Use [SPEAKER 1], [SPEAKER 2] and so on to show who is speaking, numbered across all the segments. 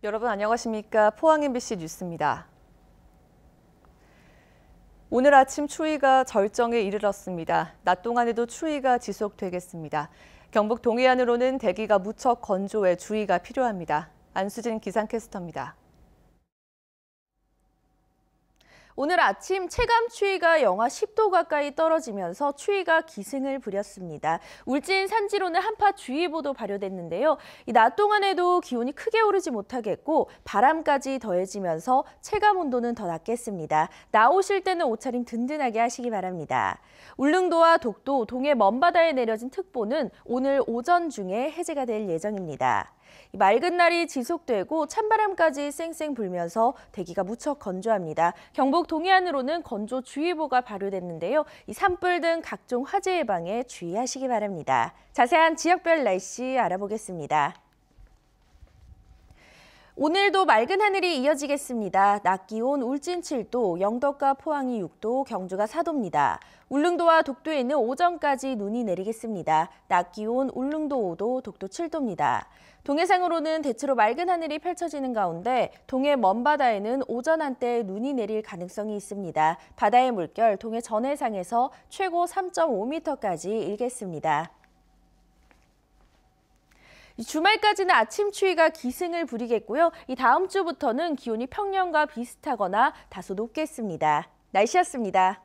[SPEAKER 1] 여러분 안녕하십니까? 포항 MBC 뉴스입니다. 오늘 아침 추위가 절정에 이르렀습니다. 낮 동안에도 추위가 지속되겠습니다. 경북 동해안으로는 대기가 무척 건조해 주의가 필요합니다. 안수진 기상캐스터입니다. 오늘 아침 체감 추위가 영하 10도 가까이 떨어지면서 추위가 기승을 부렸습니다. 울진 산지로는 한파주의보도 발효됐는데요. 낮 동안에도 기온이 크게 오르지 못하겠고 바람까지 더해지면서 체감 온도는 더 낮겠습니다. 나오실 때는 옷차림 든든하게 하시기 바랍니다. 울릉도와 독도, 동해 먼바다에 내려진 특보는 오늘 오전 중에 해제가 될 예정입니다. 맑은 날이 지속되고 찬바람까지 쌩쌩 불면서 대기가 무척 건조합니다. 경북 동해안으로는 건조주의보가 발효됐는데요. 산불 등 각종 화재 예방에 주의하시기 바랍니다. 자세한 지역별 날씨 알아보겠습니다. 오늘도 맑은 하늘이 이어지겠습니다. 낮 기온 울진 7도, 영덕과 포항이 6도, 경주가 4도입니다. 울릉도와 독도에는 오전까지 눈이 내리겠습니다. 낮 기온 울릉도 5도, 독도 7도입니다. 동해상으로는 대체로 맑은 하늘이 펼쳐지는 가운데 동해 먼바다에는 오전 한때 눈이 내릴 가능성이 있습니다. 바다의 물결 동해 전해상에서 최고 3.5m까지 일겠습니다. 주말까지는 아침 추위가 기승을 부리겠고요. 다음 주부터는 기온이 평년과 비슷하거나 다소 높겠습니다. 날씨였습니다.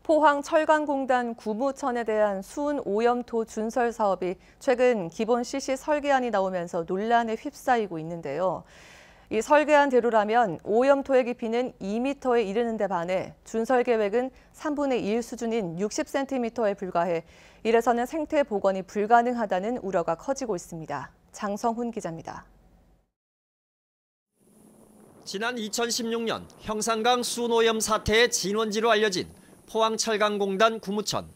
[SPEAKER 1] 포항철강공단 구무천에 대한 수은 오염토 준설 사업이 최근 기본 실시 설계안이 나오면서 논란에 휩싸이고 있는데요. 이 설계안대로라면 오염토의 깊이는 2m에 이르는 데 반해 준설 계획은 3분의 1 수준인 60cm에 불과해 이래서는 생태 복원이 불가능하다는 우려가 커지고 있습니다. 장성훈 기자입니다.
[SPEAKER 2] 지난 2016년 형산강 수온오염 사태의 진원지로 알려진 포항철강공단 구무천.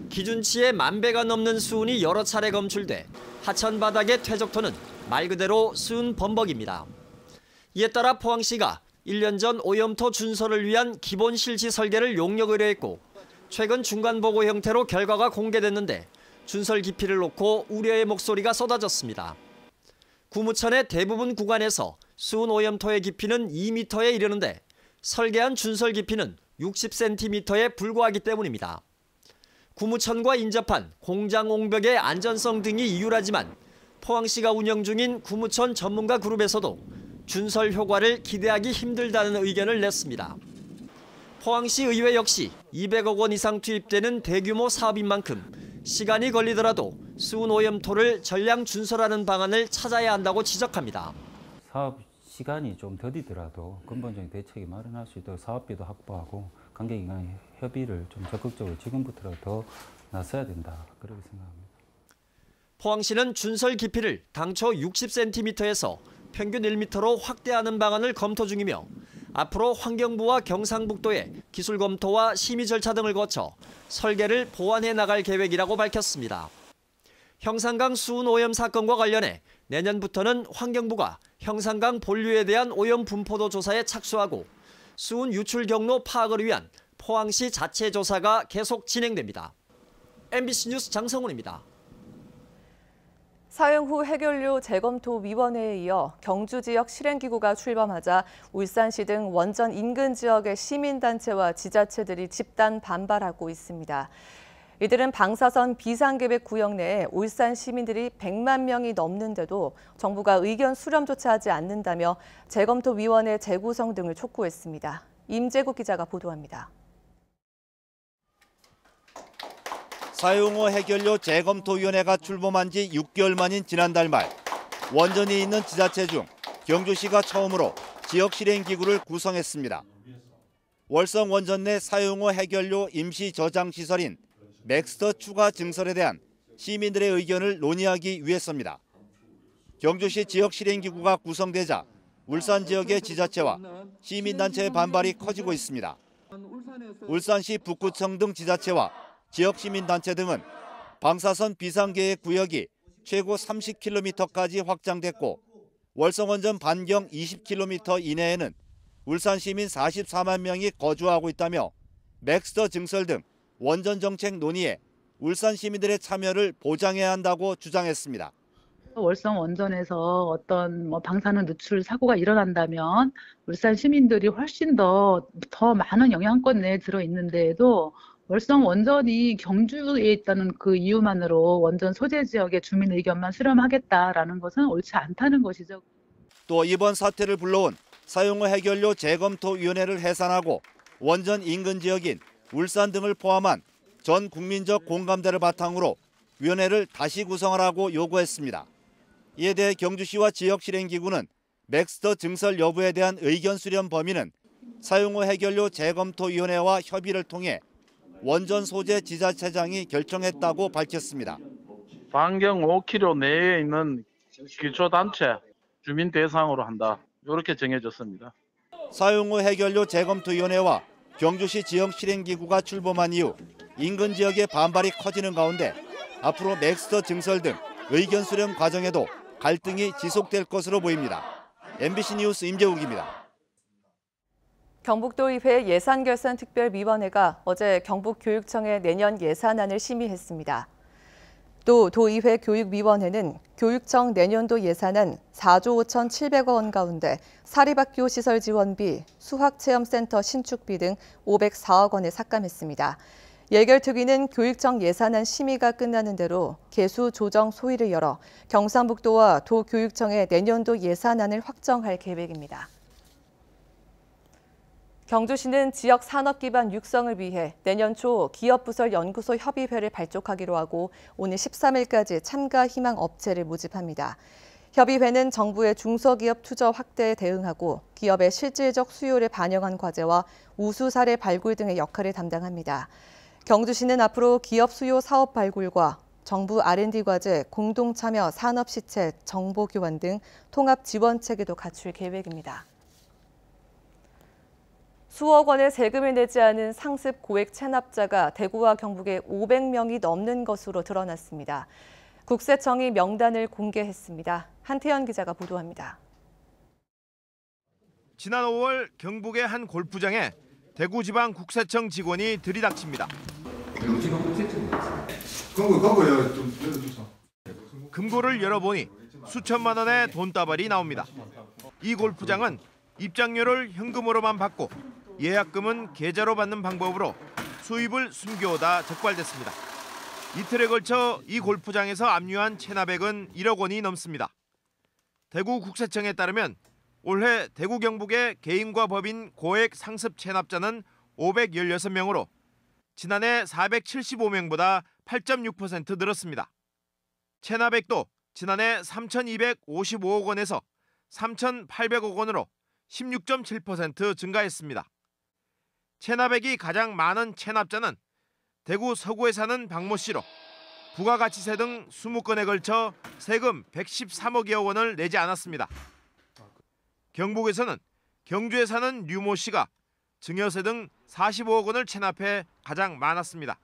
[SPEAKER 2] 기준치의 10,000배가 넘는 수은이 여러 차례 검출돼 하천 바닥의 퇴적토는 말 그대로 수은 범벅입니다. 이에 따라 포항시가 1년 전 오염토 준설을 위한 기본 실시 설계를 용역 의뢰했고 최근 중간보고 형태로 결과가 공개됐는데 준설 깊이를 놓고 우려의 목소리가 쏟아졌습니다. 구무천의 대부분 구간에서 수은 오염토의 깊이는 2m에 이르는데 설계한 준설 깊이는 60cm에 불과하기 때문입니다. 구무천과 인접한 공장 옹벽의 안전성 등이 이유라지만 포항시가 운영 중인 구무천 전문가 그룹에서도 준설 효과를 기대하기 힘들다는 의견을 냈습니다. 포항시 의회 역시 200억 원 이상 투입되는 대규모 사업인 만큼 시간이 걸리더라도 수은 오염토를 전량 준설하는 방안을 찾아야 한다고 지적합니다.
[SPEAKER 3] 사업 시간이 좀 더디더라도 근본적인 대책이 마련할 수 있도록 사업비도 확보하고 관계기관의 협의를 좀 적극적으로 지금부터라도 더 나서야 된다. 그렇게 생각합니다.
[SPEAKER 2] 포항시는 준설 깊이를 당초 60cm에서 평균 1m로 확대하는 방안을 검토 중이며 앞으로 환경부와 경상북도의 기술 검토와 심의 절차 등을 거쳐 설계를 보완해 나갈 계획이라고 밝혔습니다. 형산강 수은 오염 사건과 관련해 내년부터는 환경부가 형산강 본류에 대한 오염 분포도 조사에 착수하고 수은 유출 경로 파악을 위한 포항시 자체 조사가 계속 진행됩니다. MBC 뉴스 장성훈입니다.
[SPEAKER 1] 사용 후 해결료 재검토위원회에 이어 경주 지역 실행기구가 출범하자 울산시 등 원전 인근 지역의 시민단체와 지자체들이 집단 반발하고 있습니다. 이들은 방사선 비상계획 구역 내에 울산 시민들이 100만 명이 넘는데도 정부가 의견 수렴조차 하지 않는다며 재검토위원회 재구성 등을 촉구했습니다. 임재국 기자가 보도합니다.
[SPEAKER 4] 사용 후 해결료 재검토위원회가 출범한 지 6개월 만인 지난달 말 원전이 있는 지자체 중 경주시가 처음으로 지역 실행기구를 구성했습니다. 월성 원전 내 사용 후 해결료 임시 저장 시설인 맥스터 추가 증설에 대한 시민들의 의견을 논의하기 위해서입니다. 경주시 지역 실행기구가 구성되자 울산 지역의 지자체와 시민단체의 반발이 커지고 있습니다. 울산시 북구청 등 지자체와 지역 시민단체 등은 방사선 비상계획 구역이 최고 30km까지 확장됐고 월성원전 반경 20km 이내에는 울산 시민 44만 명이 거주하고 있다며 맥스터 증설 등 원전 정책 논의에 울산 시민들의 참여를 보장해야 한다고 주장했습니다.
[SPEAKER 5] 월성 원전에서 어떤 방사능 누출 사고가 일어난다면 울산 시민들이 훨씬 더 많은 영향권 내에 들어 있는데에도 월성 원전이 경주에 있다는 그 이유만으로 원전 소재 지역의 주민 의견만 수렴하겠다라는 것은 옳지 않다는 것이죠.
[SPEAKER 4] 또 이번 사태를 불러온 사용후 해결료 재검토위원회를 해산하고 원전 인근 지역인 울산 등을 포함한 전 국민적 공감대를 바탕으로 위원회를 다시 구성하라고 요구했습니다. 이에 대해 경주시와 지역 실행기구는 맥스터 증설 여부에 대한 의견 수렴 범위는 사용후 해결료 재검토위원회와 협의를 통해 원전 소재 지자체장이 결정했다고 밝혔습니다.
[SPEAKER 6] 반경 5km 내에 있는 기초단체 주민 대상으로 한다. 이렇게 정해졌습니다.
[SPEAKER 4] 사용후 해결료 재검토위원회와 경주시 지역 실행기구가 출범한 이후 인근 지역의 반발이 커지는 가운데 앞으로 맥스터 증설 등 의견 수렴 과정에도 갈등이 지속될 것으로 보입니다. MBC 뉴스 임재욱입니다.
[SPEAKER 1] 경북도의회 예산결산특별위원회가 어제 경북교육청의 내년 예산안을 심의했습니다. 또 도의회 교육위원회는 교육청 내년도 예산안 4조 5,700억 원 가운데 사립학교 시설 지원비, 수학체험센터 신축비 등 504억 원을 삭감했습니다. 예결특위는 교육청 예산안 심의가 끝나는 대로 개수 조정 소위를 열어 경상북도와 도교육청의 내년도 예산안을 확정할 계획입니다. 경주시는 지역 산업 기반 육성을 위해 내년 초 기업부설 연구소 협의회를 발족하기로 하고 오늘 13일까지 참가 희망 업체를 모집합니다. 협의회는 정부의 중소기업 투자 확대에 대응하고 기업의 실질적 수요를 반영한 과제와 우수 사례 발굴 등의 역할을 담당합니다. 경주시는 앞으로 기업 수요 사업 발굴과 정부 R&D 과제, 공동 참여 산업 시책, 정보 교환 등 통합 지원 체계도 갖출 계획입니다. 수억 원의 세금을 내지 않은 상습 고액 체납자가 대구와 경북에 500명이 넘는 것으로 드러났습니다. 국세청이 명단을 공개했습니다. 한태현 기자가 보도합니다.
[SPEAKER 7] 지난 5월 경북의 한 골프장에 대구지방국세청 직원이 들이닥칩니다. 금고를 열어보니 수천만 원의 돈다발이 나옵니다. 이 골프장은 입장료를 현금으로만 받고 예약금은 계좌로 받는 방법으로 수입을 숨겨오다 적발됐습니다. 이틀에 걸쳐 이 골프장에서 압류한 체납액은 1억 원이 넘습니다. 대구국세청에 따르면 올해 대구 경북의 개인과 법인 고액 상습 체납자는 516명으로 지난해 475명보다 8.6% 늘었습니다. 체납액도 지난해 3,255억 원에서 3,800억 원으로 16.7% 증가했습니다. 체납액이 가장 많은 체납자는 대구 서구에 사는 박모 씨로 부가가치세 등 20건에 걸쳐 세금 113억여 원을 내지 않았습니다. 경북에서는 경주에 사는 류모 씨가 증여세 등 45억 원을 체납해 가장 많았습니다.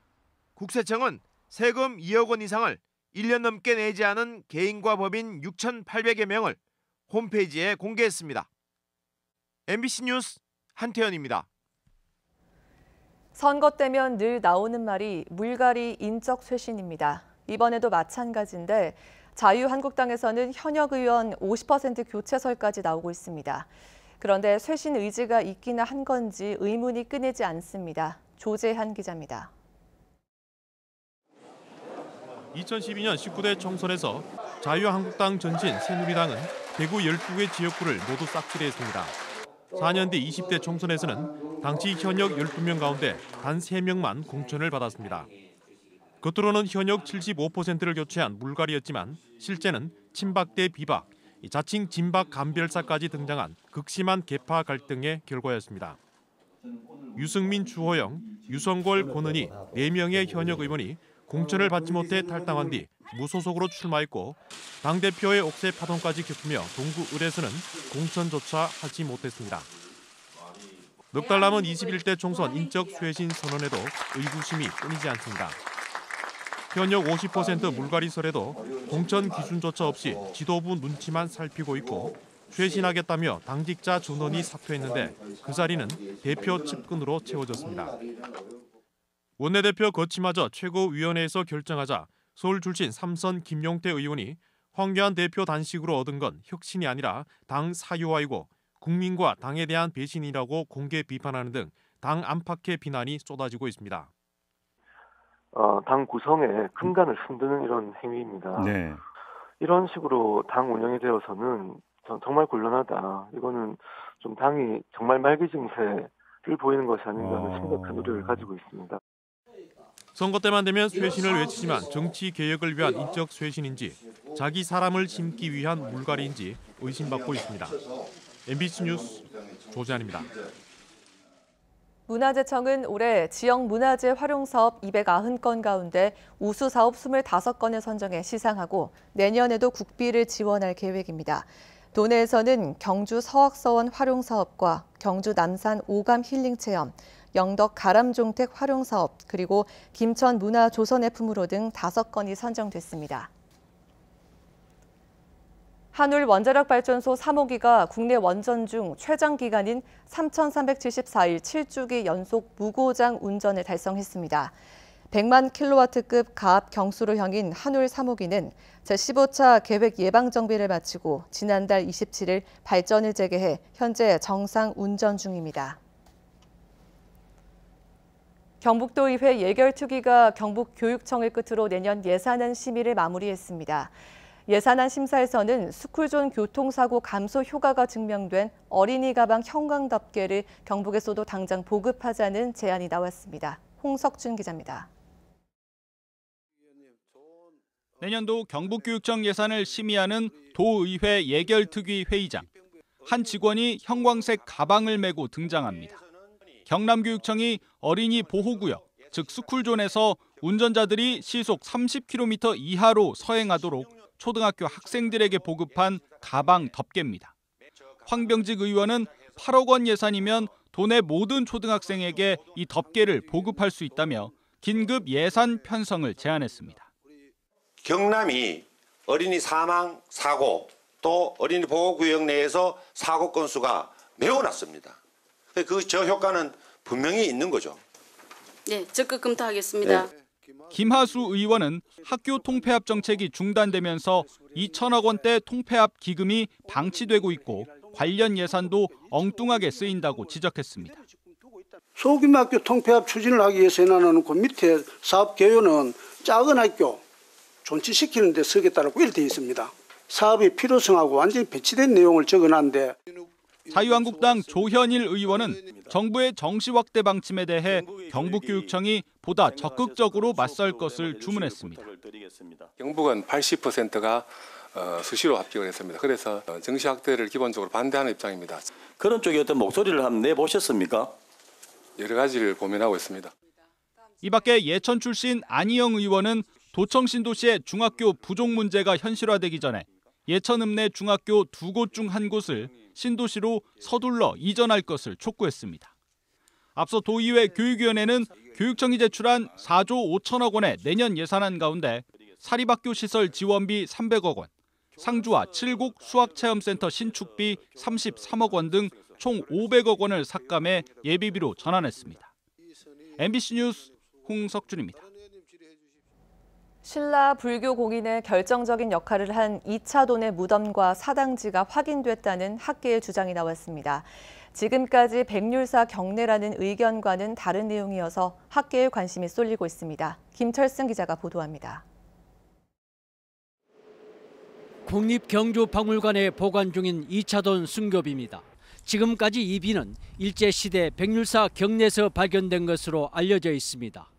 [SPEAKER 7] 국세청은 세금 2억 원 이상을 1년 넘게 내지 않은 개인과 법인 6,800여 명을 홈페이지에 공개했습니다. MBC 뉴스 한태현입니다.
[SPEAKER 1] 선거 때면 늘 나오는 말이 물갈이 인적 쇄신입니다. 이번에도 마찬가지인데 자유한국당에서는 현역 의원 50% 교체설까지 나오고 있습니다. 그런데 쇄신 의지가 있기나 한 건지 의문이 끊이지 않습니다. 조재한 기자입니다.
[SPEAKER 8] 2012년 19대 총선에서 자유한국당 전신 새누리당은 대구 12개 지역구를 모두 싹쓸이했습니다. 4년 뒤 20대 총선에서는 당시 현역 12명 가운데 단 3명만 공천을 받았습니다. 겉으로는 현역 75%를 교체한 물갈이였지만 실제는 친박 대 비박, 자칭 진박 감별사까지 등장한 극심한 계파 갈등의 결과였습니다. 유승민, 주호영, 유성골, 권은희 4명의 현역 의원이 공천을 받지 못해 탈당한 뒤 무소속으로 출마했고 당대표의 옥새 파동까지 겪으며 동구 을에서는 공천조차 하지 못했습니다. 넉 달 남은 21대 총선 인적 쇄신 선언에도 의구심이 끊이지 않습니다. 현역 50% 물갈이설에도 공천 기준조차 없이 지도부 눈치만 살피고 있고 쇄신하겠다며 당직자 전원이 사퇴했는데 그 자리는 대표 측근으로 채워졌습니다. 원내대표 거취마저 최고위원회에서 결정하자 서울 출신 삼선 김용태 의원이 황교안 대표 단식으로 얻은 건 혁신이 아니라 당 사유화이고 국민과 당에 대한 배신이라고 공개 비판하는 등 당 안팎의 비난이 쏟아지고 있습니다.
[SPEAKER 9] 당 구성에 근간을 흔드는 이런 행위입니다.
[SPEAKER 4] 네.
[SPEAKER 9] 이런 식으로 당 운영이 되어서는 정말 곤란하다. 이거는 좀 당이 정말 말기 증세를 보이는 것이 아닌가 하는 심각한 우려를 가지고 있습니다.
[SPEAKER 8] 선거 때만 되면 쇄신을 외치지만 정치 개혁을 위한 인적 쇄신인지 자기 사람을 심기 위한 물갈이인지 의심받고 있습니다. MBC 뉴스 조재환입니다.
[SPEAKER 10] 문화재청은 올해 지역 문화재 활용 사업 290건 가운데 우수 사업 25건을 선정해 시상하고 내년에도 국비를 지원할 계획입니다. 도내에서는 경주 서학서원 활용 사업과 경주 남산 오감 힐링 체험, 영덕 가람종택 활용 사업, 그리고 김천 문화 조선애품으로 등 5건이 선정됐습니다. 한울 원자력 발전소 3호기가 국내 원전 중 최장 기간인 3,374일 7주기 연속 무고장 운전을 달성했습니다. 100만 킬로와트급 가압 경수로 형인 한울 3호기는 제15차 계획 예방 정비를 마치고 지난달 27일 발전을 재개해 현재 정상 운전 중입니다. 경북도의회 예결특위가 경북교육청을 끝으로 내년 예산안 심의를 마무리했습니다. 예산안 심사에서는 스쿨존 교통사고 감소 효과가 증명된 어린이 가방 형광덮개를 경북에서도 당장 보급하자는 제안이 나왔습니다. 홍석준 기자입니다.
[SPEAKER 11] 내년도 경북교육청 예산을 심의하는 도의회 예결특위 회의장. 한 직원이 형광색 가방을 메고 등장합니다. 경남교육청이 어린이 보호구역, 즉 스쿨존에서 운전자들이 시속 30km 이하로 서행하도록 초등학교 학생들에게 보급한 가방 덮개입니다. 황병직 의원은 8억 원 예산이면 도내 모든 초등학생에게 이 덮개를 보급할 수 있다며 긴급 예산 편성을 제안했습니다.
[SPEAKER 12] 경남이 어린이 사망, 사고, 또 어린이 보호구역 내에서 사고 건수가 매우 낮습니다. 그 저효과는 분명히 있는 거죠.
[SPEAKER 13] 네, 적극 검토하겠습니다.
[SPEAKER 12] 네.
[SPEAKER 11] 김하수 의원은 학교 통폐합 정책이 중단되면서 2천억 원대 통폐합 기금이 방치되고 있고 관련 예산도 엉뚱하게 쓰인다고 지적했습니다.
[SPEAKER 14] 소규모 학교 통폐합 추진을 하기 위해서 해놔놓은 그 밑에 사업 개요는 작은 학교 존치시키는 데 쓰겠다고 이렇게 되어 있습니다. 사업의 필요성하고 완전히 배치된 내용을 적어놨는데
[SPEAKER 11] 자유한국당 조현일 의원은 정부의 정시 확대 방침에 대해 경북교육청이 보다 적극적으로 맞설 것을 주문했습니다.
[SPEAKER 15] 경북은 80%가 수시로 합격을 했습니다. 그래서 정시 확대를 기본적으로 반대하는 입장입니다.
[SPEAKER 16] 그런 쪽에 어떤 목소리를 한번 내보셨습니까?
[SPEAKER 15] 여러 가지를 고민하고 있습니다.
[SPEAKER 11] 이 밖에 예천 출신 안희영 의원은 도청 신도시의 중학교 부족 문제가 현실화되기 전에 예천 읍내 중학교 2곳 중 1곳을 신도시로 서둘러 이전할 것을 촉구했습니다. 앞서 도의회 교육위원회는 교육청이 제출한 4조 5천억 원의 내년 예산안 가운데 사립학교 시설 지원비 300억 원, 상주와 7곡 수학체험센터 신축비 33억 원 등 총 500억 원을 삭감해 예비비로 전환했습니다. MBC 뉴스 홍석준입니다.
[SPEAKER 10] 신라 불교 공인의 결정적인 역할을 한 이차돈의 무덤과 사당지가 확인됐다는 학계의 주장이 나왔습니다. 지금까지 백률사 경례라는 의견과는 다른 내용이어서 학계의 관심이 쏠리고 있습니다. 김철승 기자가 보도합니다.
[SPEAKER 17] 국립경주박물관에 보관 중인 이차돈 순교비입니다. 지금까지 이 비는 일제시대 백률사 경내에서 발견된 것으로 알려져 있습니다.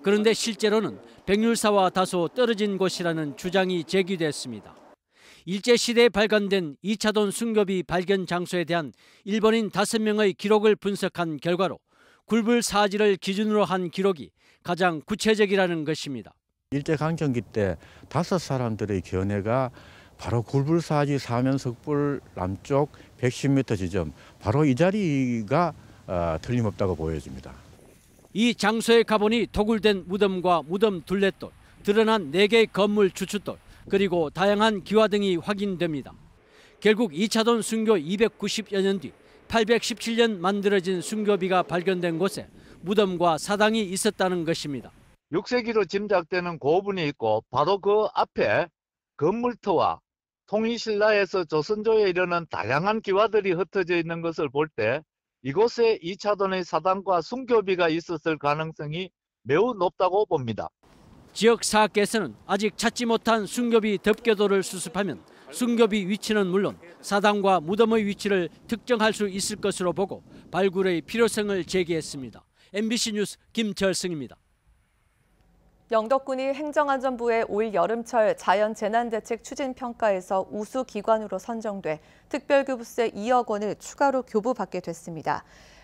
[SPEAKER 17] 그런데 실제로는 백률사와 다소 떨어진 곳이라는 주장이 제기됐습니다. 일제시대에 발간된 이차돈 순교비 발견 장소에 대한 일본인 5명의 기록을 분석한 결과로 굴불사지를 기준으로 한 기록이 가장 구체적이라는 것입니다.
[SPEAKER 18] 일제강점기 때 5사람들의 견해가 바로 굴불사지 사면석불 남쪽 110m 지점, 바로 이 자리가 틀림없다고 보여집니다.
[SPEAKER 17] 이 장소에 가보니 도굴된 무덤과 무덤 둘레돌, 드러난 4개의 건물 주춧돌, 그리고 다양한 기와 등이 확인됩니다. 결국 이차돈 순교 290여 년 뒤 817년 만들어진 순교비가 발견된 곳에 무덤과 사당이 있었다는 것입니다.
[SPEAKER 19] 6세기로 짐작되는 고분이 있고 바로 그 앞에 건물터와 통일신라에서 조선조에 이르는 다양한 기와들이 흩어져 있는 것을 볼 때 이곳에 2차돈의 사당과 순교비가 있었을 가능성이 매우 높다고 봅니다.
[SPEAKER 17] 지역 사학계에서는 아직 찾지 못한 순교비 덮개돌을 수습하면 순교비 위치는 물론 사당과 무덤의 위치를 특정할 수 있을 것으로 보고 발굴의 필요성을 제기했습니다. MBC 뉴스 김철승입니다.
[SPEAKER 10] 영덕군이 행정안전부의 올 여름철 자연재난대책 추진평가에서 우수기관으로 선정돼 특별교부세 2억 원을 추가로 교부받게 됐습니다.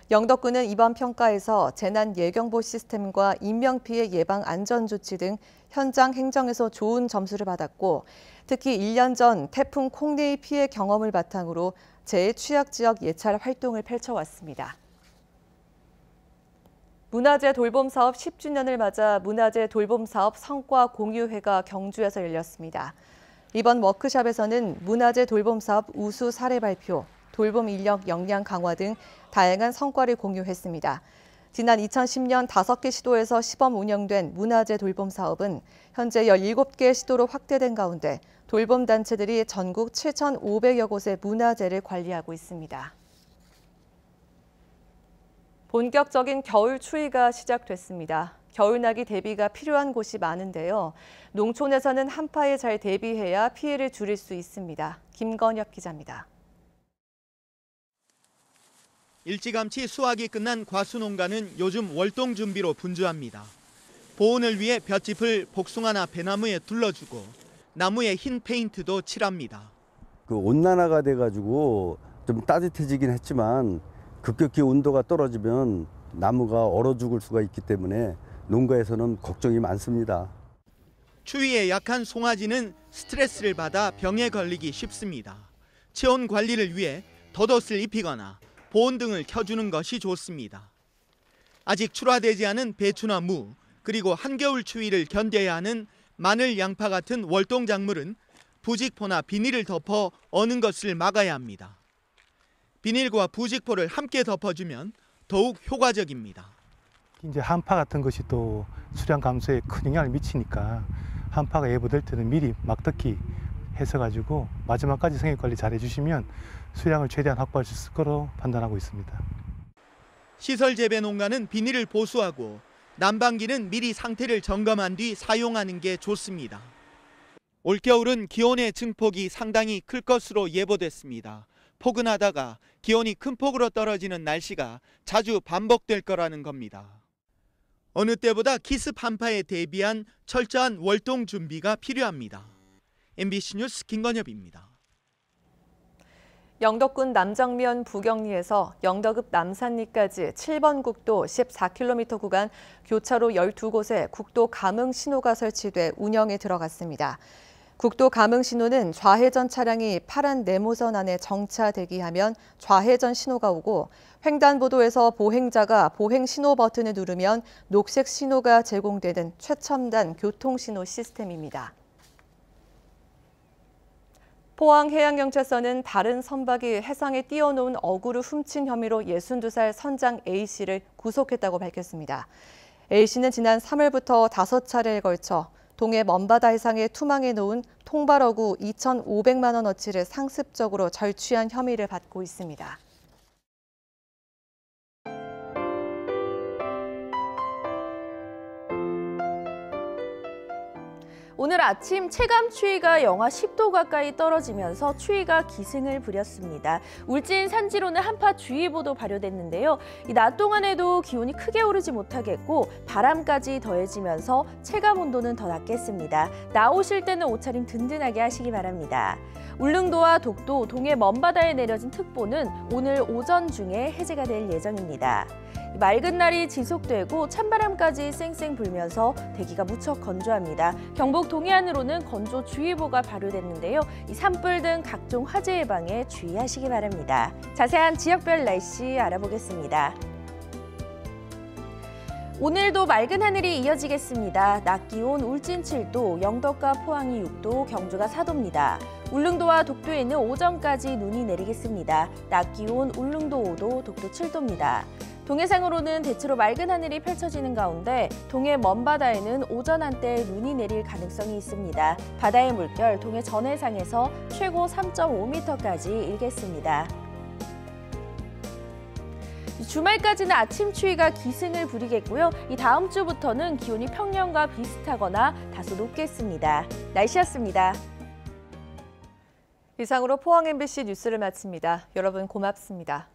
[SPEAKER 10] 영덕군은 이번 평가에서 재난 예경보 시스템과 인명피해 예방 안전조치 등 현장 행정에서 좋은 점수를 받았고 특히 1년 전 태풍 콩네이 피해 경험을 바탕으로 재취약지역 예찰 활동을 펼쳐왔습니다. 문화재 돌봄 사업 10주년을 맞아 문화재 돌봄 사업 성과 공유회가 경주에서 열렸습니다. 이번 워크숍에서는 문화재 돌봄 사업 우수 사례 발표, 돌봄 인력 역량 강화 등 다양한 성과를 공유했습니다. 지난 2010년 5개 시도에서 시범 운영된 문화재 돌봄 사업은 현재 17개 시도로 확대된 가운데 돌봄 단체들이 전국 7,500여 곳의 문화재를 관리하고 있습니다. 본격적인 겨울 추위가 시작됐습니다. 겨울나기 대비가 필요한 곳이 많은데요. 농촌에서는 한파에 잘 대비해야 피해를 줄일 수 있습니다. 김건혁 기자입니다.
[SPEAKER 20] 일찌감치 수확이 끝난 과수농가는 요즘 월동 준비로 분주합니다. 보온을 위해 볏짚을 복숭아나 배나무에 둘러주고 나무에 흰 페인트도 칠합니다.
[SPEAKER 21] 그 온난화가 돼가지고 좀 따뜻해지긴 했지만 급격히 온도가 떨어지면 나무가 얼어 죽을 수가 있기 때문에 농가에서는 걱정이 많습니다.
[SPEAKER 20] 추위에 약한 송아지는 스트레스를 받아 병에 걸리기 쉽습니다. 체온 관리를 위해 덧옷을 입히거나 보온 등을 켜주는 것이 좋습니다. 아직 출하되지 않은 배추나 무, 그리고 한겨울 추위를 견뎌야 하는 마늘, 양파 같은 월동 작물은 부직포나 비닐을 덮어 어는 것을 막아야 합니다. 비닐과 부직포를 함께 덮어주면 더욱 효과적입니다.
[SPEAKER 22] 이제 한파 같은 것이 또 수량 감소에 큰 영향을 미치니까 한파가 예보될 때는 미리 막듣기 해서 가지고 마지막까지 생육 관리 잘 해주시면 수량을 최대한 확보할 수 있을 거로 판단하고 있습니다.
[SPEAKER 20] 시설 재배 농가는 비닐을 보수하고 난방기는 미리 상태를 점검한 뒤 사용하는 게 좋습니다. 올겨울은 기온의 증폭이 상당히 클 것으로 예보됐습니다. 포근하다가 기온이 큰 폭으로 떨어지는 날씨가 자주 반복될 거라는 겁니다. 어느 때보다 기습 한파에 대비한 철저한 월동 준비가 필요합니다. MBC 뉴스 김건엽입니다.
[SPEAKER 10] 영덕군 남정면 부경리에서 영덕읍 남산리까지 7번 국도 14km 구간 교차로 12곳에 국도 감응 신호가 설치돼 운영에 들어갔습니다. 국도 감응 신호는 좌회전 차량이 파란 네모선 안에 정차 대기하면 좌회전 신호가 오고 횡단보도에서 보행자가 보행 신호 버튼을 누르면 녹색 신호가 제공되는 최첨단 교통신호 시스템입니다. 포항해양경찰서는 다른 선박이 해상에 띄워놓은 어구를 훔친 혐의로 62살 선장 A씨를 구속했다고 밝혔습니다. A씨는 지난 3월부터 5차례에 걸쳐 동해 먼바다 해상에 투망해 놓은 통발어구 2,500만 원어치를 상습적으로 절취한 혐의를 받고 있습니다.
[SPEAKER 1] 오늘 아침 체감 추위가 영하 10도 가까이 떨어지면서 추위가 기승을 부렸습니다. 울진 산지로는 한파주의보도 발효됐는데요. 이 낮 동안에도 기온이 크게 오르지 못하겠고 바람까지 더해지면서 체감 온도는 더 낮겠습니다. 나오실 때는 옷차림 든든하게 하시기 바랍니다. 울릉도와 독도, 동해 먼바다에 내려진 특보는 오늘 오전 중에 해제가 될 예정입니다. 맑은 날이 지속되고 찬바람까지 쌩쌩 불면서 대기가 무척 건조합니다. 경북 동해안으로는 건조주의보가 발효됐는데요. 이 산불 등 각종 화재 예방에 주의하시기 바랍니다. 자세한 지역별 날씨 알아보겠습니다. 오늘도 맑은 하늘이 이어지겠습니다. 낮 기온 울진 7도, 영덕과 포항이 6도, 경주가 4도입니다. 울릉도와 독도에는 오전까지 눈이 내리겠습니다. 낮 기온 울릉도 5도, 독도 7도입니다. 동해상으로는 대체로 맑은 하늘이 펼쳐지는 가운데 동해 먼바다에는 오전 한때 눈이 내릴 가능성이 있습니다. 바다의 물결 동해 전해상에서 최고 3.5m까지 일겠습니다. 주말까지는 아침 추위가 기승을 부리겠고요. 이 다음 주부터는 기온이 평년과 비슷하거나 다소 높겠습니다. 날씨였습니다.
[SPEAKER 10] 이상으로 포항 MBC 뉴스를 마칩니다. 여러분 고맙습니다.